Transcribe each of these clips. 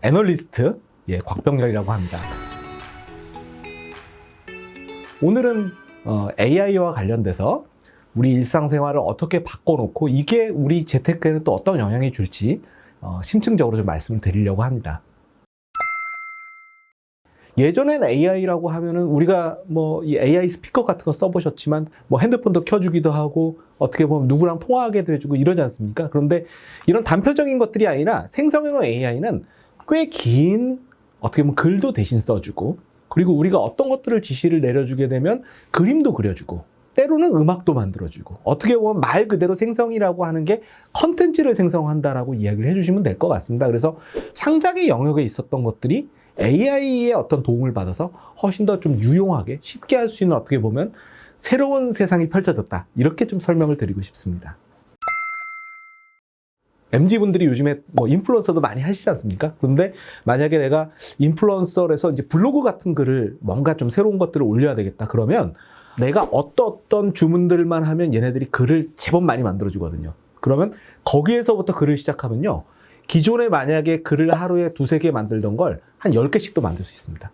애널리스트 곽병렬이라고 합니다. 오늘은 AI와 관련돼서 우리 일상생활을 어떻게 바꿔놓고 이게 우리 재테크에는 또 어떤 영향을 줄지 심층적으로 좀 말씀을 드리려고 합니다. 예전엔 AI라고 하면은 우리가 뭐 이 AI 스피커 같은 거 써보셨지만 뭐 핸드폰도 켜주기도 하고 어떻게 보면 누구랑 통화하게도 해주고 이러지 않습니까? 그런데 이런 단편적인 것들이 아니라 생성형 AI는 꽤 긴 어떻게 보면 글도 대신 써주고, 그리고 우리가 어떤 것들을 지시를 내려주게 되면 그림도 그려주고, 때로는 음악도 만들어주고, 어떻게 보면 말 그대로 생성이라고 하는 게 컨텐츠를 생성한다라고 이야기를 해주시면 될 것 같습니다. 그래서 창작의 영역에 있었던 것들이 AI의 어떤 도움을 받아서 훨씬 더 좀 유용하게 쉽게 할 수 있는 어떻게 보면 새로운 세상이 펼쳐졌다, 이렇게 좀 설명을 드리고 싶습니다. MZ분들이 요즘에 뭐 인플루언서도 많이 하시지 않습니까? 그런데 만약에 내가 인플루언서에서 이제 블로그 같은 글을 뭔가 좀 새로운 것들을 올려야 되겠다 그러면 내가 어떤 주문들만 하면 얘네들이 글을 제법 많이 만들어주거든요. 그러면 거기에서부터 글을 시작하면요, 기존에 만약에 글을 하루에 2-3개 만들던 걸 한 10개씩도 만들 수 있습니다.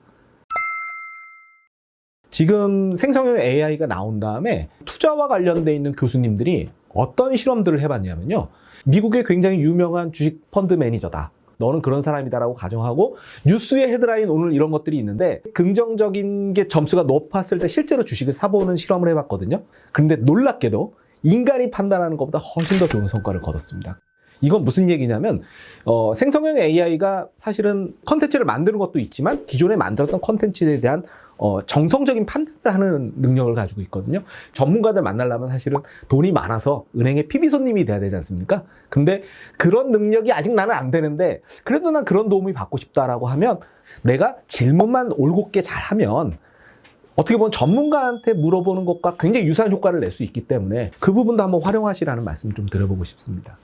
지금 생성형 AI가 나온 다음에 투자와 관련돼 있는 교수님들이 어떤 실험들을 해봤냐면요, 미국의 굉장히 유명한 주식 펀드 매니저다, 너는 그런 사람이다라고 가정하고 뉴스의 헤드라인 오늘 이런 것들이 있는데 긍정적인 게 점수가 높았을 때 실제로 주식을 사보는 실험을 해봤거든요. 그런데 놀랍게도 인간이 판단하는 것보다 훨씬 더 좋은 성과를 거뒀습니다. 이건 무슨 얘기냐면 생성형 AI가 사실은 컨텐츠를 만드는 것도 있지만 기존에 만들었던 컨텐츠에 대한 정성적인 판단을 하는 능력을 가지고 있거든요. 전문가들 만나려면 사실은 돈이 많아서 은행에 PB 손님이 돼야 되지 않습니까? 근데 그런 능력이 아직 나는 안 되는데 그래도 난 그런 도움이 받고 싶다라고 하면 내가 질문만 올곧게 잘하면 어떻게 보면 전문가한테 물어보는 것과 굉장히 유사한 효과를 낼 수 있기 때문에 그 부분도 한번 활용하시라는 말씀 좀 드려보고 싶습니다.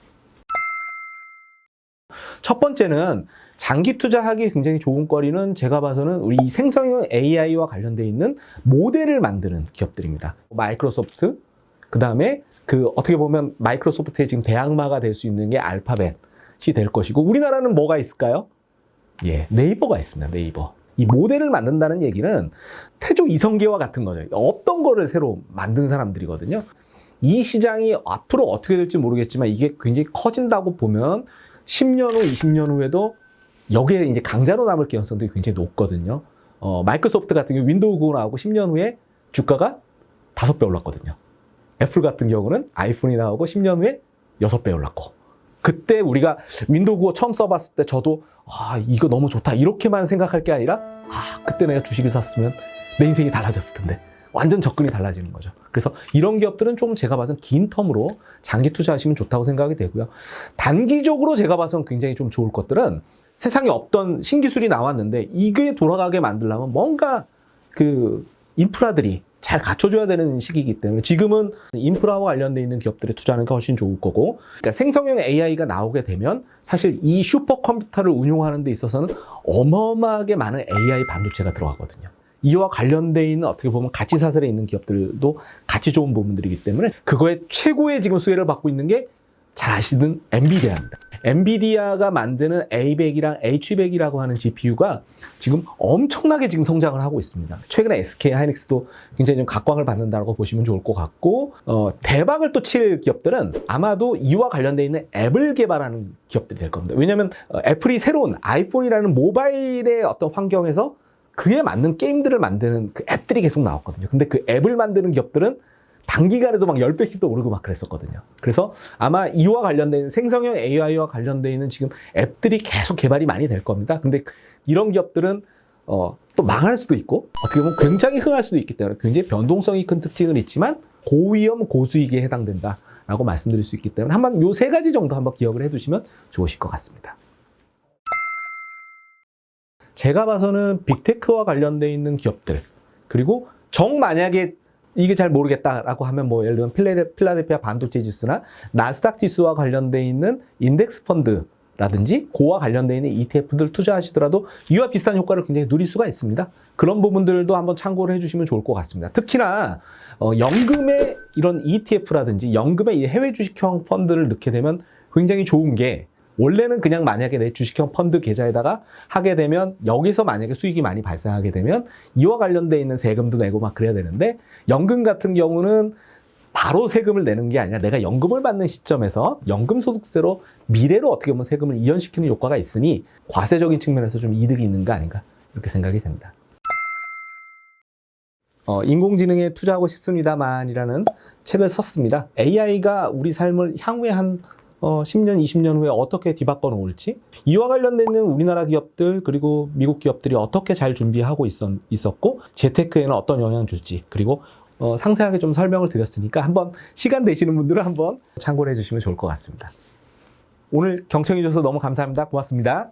첫 번째는 장기 투자하기 굉장히 좋은 거리는 제가 봐서는 우리 생성형 AI와 관련되어 있는 모델을 만드는 기업들입니다. 마이크로소프트, 그 다음에 어떻게 보면 마이크로소프트의 지금 대항마가 될 수 있는 게 알파벳이 될 것이고, 우리나라는 뭐가 있을까요? 네이버가 있습니다. 네이버. 이 모델을 만든다는 얘기는 태조 이성계와 같은 거죠. 없던 거를 새로 만든 사람들이거든요. 이 시장이 앞으로 어떻게 될지 모르겠지만 이게 굉장히 커진다고 보면 10년 후, 20년 후에도 여기에 이제 강자로 남을 가능성도 굉장히 높거든요. 마이크로소프트 같은 경우 윈도우 9 나오고 10년 후에 주가가 5배 올랐거든요. 애플 같은 경우는 아이폰이 나오고 10년 후에 6배 올랐고, 그때 우리가 윈도우 9 처음 써봤을 때 저도 이거 너무 좋다 이렇게만 생각할 게 아니라 그때 내가 주식을 샀으면 내 인생이 달라졌을 텐데, 완전 접근이 달라지는 거죠. 그래서 이런 기업들은 좀 제가 봐서는 긴 텀으로 장기 투자하시면 좋다고 생각이 되고요. 단기적으로 제가 봐서는 굉장히 좀 좋을 것들은 세상에 없던 신기술이 나왔는데 이게 돌아가게 만들려면 뭔가 인프라들이 잘 갖춰줘야 되는 시기이기 때문에 지금은 인프라와 관련돼 있는 기업들에 투자하는 게 훨씬 좋을 거고, 그러니까 생성형 AI가 나오게 되면 사실 이 슈퍼컴퓨터를 운용하는 데 있어서는 어마어마하게 많은 AI 반도체가 들어가거든요. 이와 관련돼 있는 어떻게 보면 가치 사슬에 있는 기업들도 가치 좋은 부분들이기 때문에 그거에 최고의 지금 수혜를 받고 있는 게 잘 아시는 엔비디아입니다. 엔비디아가 만드는 A100이랑 H100이라고 하는 GPU가 지금 엄청나게 지금 성장을 하고 있습니다. 최근에 SK 하이닉스도 굉장히 좀 각광을 받는다고 보시면 좋을 것 같고, 대박을 또 칠 기업들은 아마도 이와 관련돼 있는 앱을 개발하는 기업들이 될 겁니다. 왜냐하면 애플이 새로운 아이폰이라는 모바일의 어떤 환경에서 그에 맞는 게임들을 만드는 그 앱들이 계속 나왔거든요. 근데 그 앱을 만드는 기업들은 단기간에도 막 10배씩도 오르고 막 그랬었거든요. 그래서 아마 이와 관련된 생성형 AI와 관련되어 있는 지금 앱들이 계속 개발이 많이 될 겁니다. 근데 이런 기업들은 또 망할 수도 있고 어떻게 보면 굉장히 흥할 수도 있기 때문에 굉장히 변동성이 큰 특징은 있지만 고위험 고수익에 해당된다라고 말씀드릴 수 있기 때문에 한번 요 3가지 정도 한번 기억을 해두시면 좋으실 것 같습니다. 제가 봐서는 빅테크와 관련되어 있는 기업들, 그리고 만약에 이게 잘 모르겠다라고 하면 뭐 예를 들면 필라델피아 반도체 지수나 나스닥 지수와 관련되어 있는 인덱스 펀드라든지 그와 관련되어 있는 ETF들 투자하시더라도 이와 비슷한 효과를 굉장히 누릴 수가 있습니다. 그런 부분들도 한번 참고를 해주시면 좋을 것 같습니다. 특히나 연금의 이런 ETF라든지 연금의 이 해외 주식형 펀드를 넣게 되면 굉장히 좋은 게 원래는 그냥 만약에 내 주식형 펀드 계좌에다가 하게 되면 여기서 만약에 수익이 많이 발생하게 되면 이와 관련돼 있는 세금도 내고 막 그래야 되는데 연금 같은 경우는 바로 세금을 내는 게 아니라 내가 연금을 받는 시점에서 연금소득세로 미래로 어떻게 보면 세금을 이연시키는 효과가 있으니 과세적인 측면에서 좀 이득이 있는 거 아닌가 이렇게 생각이 됩니다. 인공지능에 투자하고 싶습니다만이라는 책을 썼습니다. AI가 우리 삶을 향후에 한 10년, 20년 후에 어떻게 뒤바꿔 놓을지, 이와 관련된 우리나라 기업들 그리고 미국 기업들이 어떻게 잘 준비하고 있었고 재테크에는 어떤 영향을 줄지, 그리고 상세하게 좀 설명을 드렸으니까 한번 시간 되시는 분들은 한번 참고를 해주시면 좋을 것 같습니다. 오늘 경청해 주셔서 너무 감사합니다. 고맙습니다.